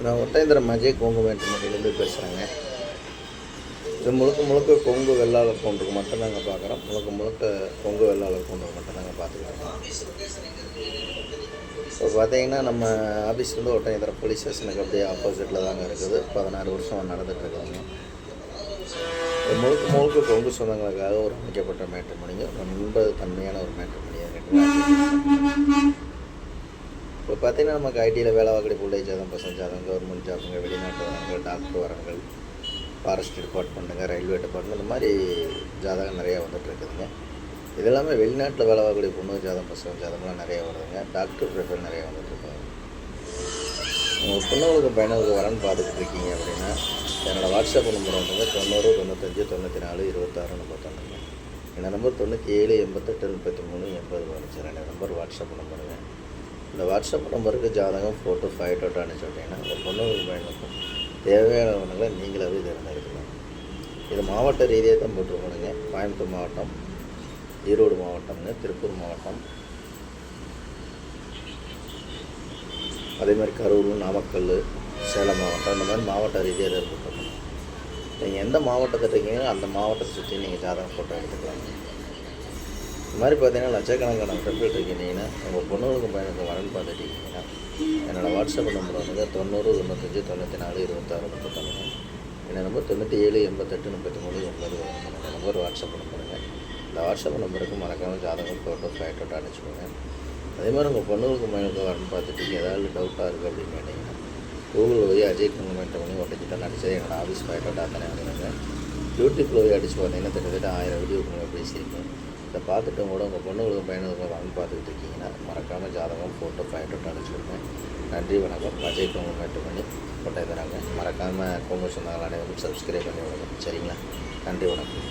நான் ஒட்டேந்திரம் அஜய் கொங்கு வேட்டுமணிலேருந்து பேசுகிறேங்க. இது முழுக்க முழுக்க கொங்கு வெள்ளாளர் கவுண்டருக்கு மட்டும் நாங்கள் பார்க்குறோம். முழுக்க முழுக்க கொங்கு வெள்ளாளர் கவுண்டருக்கு மட்டும் நாங்கள் பார்த்துக்கிறோம். இப்போ பார்த்தீங்கன்னா நம்ம ஆஃபீஸ் வந்து ஒட்டேந்திரம் போலீஸ் ஸ்டேஷனுக்கு அப்படியே ஆப்போசிட்டில் தாங்க இருக்குது. 16 வருஷம் நடந்துகிட்ருக்குதுங்க. முழுக்க முழுக்க கொங்கு சொந்தங்களுக்காக ஒரு அமைக்கப்பட்ட மேட்ரிமோனிங்க, ரொம்ப தன்மையான ஒரு மேட்ரிமோனியாக இப்போ பார்த்தீங்கன்னா நமக்கு ஐடியில் வேலை வாக்கடி பிள்ளை ஜாதம், பசங்க ஜாதகம், கவர்மெண்ட் ஜாபுங்க, வெளிநாட்டு வரங்கள், டாக்டர் வரங்கள், ஃபாரஸ்ட் டிபார்ட்மெண்ட்டுங்க, ரயில்வே டிபார்ட்மெண்ட், இந்த மாதிரி ஜாதகம் நிறையா வந்துட்டுருக்குதுங்க. இது எல்லாமே வெளிநாட்டில் வேலை வாக்கடி பொண்ணு ஜாதகம், பசங்க ஜாதகம்லாம் நிறையா வருதுங்க. டாக்டர் ப்ரிஃபர் நிறையா வந்துட்டுருக்காங்க. உங்கள் பொண்ணுங்களுக்கு பையனுக்கு வரன்னு பார்த்துக்கிட்டு இருக்கீங்க அப்படின்னா என்னோடய வாட்ஸ்அப் நம்பர் வந்துங்க 90 95 94 26 53. என்னோடய நம்பர் 97 88 33 80 12. என்னோடய நம்பர் வாட்ஸ்அப் நம்பருங்க. இந்த வாட்ஸ்அப் நம்பருக்கு ஜாதகம், ஃபோட்டோ, ஃபைட்டோட்டோ அனுப்பிச்சுட்டீங்கன்னா உங்கள் பொண்ணுங்களுக்கு பையனுக்கும் தேவையானவங்களை நீங்களாகவே தேர்ந்தெடுக்கலாம். இது மாவட்ட ரீதியாக தான் போட்டுருக்கணுங்க. கோயம்புத்தூர் மாவட்டம், ஈரோடு மாவட்டம்ங்க, திருப்பூர் மாவட்டம், அதேமாதிரி கரூர், நாமக்கல், சேலம் மாவட்டம், இந்த மாதிரி மாவட்ட ரீதியாக தான் போட்டுருக்கணும். நீங்கள் எந்த மாவட்டத்தை இருக்கீங்களோ அந்த மாவட்டத்தை சுற்றி நீங்கள் ஜாதகம் ஃபோட்டோ எடுத்துக்கலாம். இந்த மாதிரி பார்த்தீங்கன்னா லட்சக்கணக்கான டெம்பிள் இருக்கீங்கன்னா உங்கள் பொண்ணுங்களுக்கு பையனுக்கு வரன்னு பார்த்துட்டீங்கன்னா என்னோடய வாட்ஸ்அப் நம்பர் வந்து 90 95 94 26 53. என்னோட நம்பர் 97 88 33 80. என்னோடய நம்பர் வாட்ஸ்அப் நம்பருங்க. இந்த வாட்ஸ்அப் நம்பருக்கு மறக்காமல் ஜாதகம், ஃபோட்டோ, ஃபைட்டோட்டோ அனுப்பிச்சுக்கோங்க. அதே மாதிரி உங்கள் பொண்ணுங்களுக்கு பையனுக்கு வரன்னு பார்த்துட்டு ஏதாவது டவுட்டாக இருக்குது அப்படின்னு கேட்டிங்கன்னா கூகுள் போய் அஜய் கொங்கு மேட்ரிமோனி ஒட்டச்சிட்டால் அடித்தது என்னோடய ஆஃபீஸ் ஃபைட்டோட்டா தானே வந்துடுங்க. யூடியூப்பில் போய் அடித்து பார்த்தீங்கன்னா கிட்டத்தட்ட 1000 வீடியோ உங்களுக்கு பேசியிருக்கேன். இதை பார்த்துட்டு கூட உங்கள் பொண்ணுங்களுக்கு பையனுக்கு வரன்னு பார்த்துக்கிட்டு இருக்கீங்கன்னா மறக்காமல் ஜாதகம், ஃபோட்டோ, ஃபைட்டோட்டோ அனுப்பிச்சுடுங்க. நன்றி, வணக்கம். அஜய் கொங்கு மேட்ரிமோனி ஒட்டை தராங்க. மறக்காமல் கொங்கு சொந்தங்கள் அனைவரும் சப்ஸ்கிரைப் பண்ணி விடுங்க. சரிங்களா? நன்றி, வணக்கம்.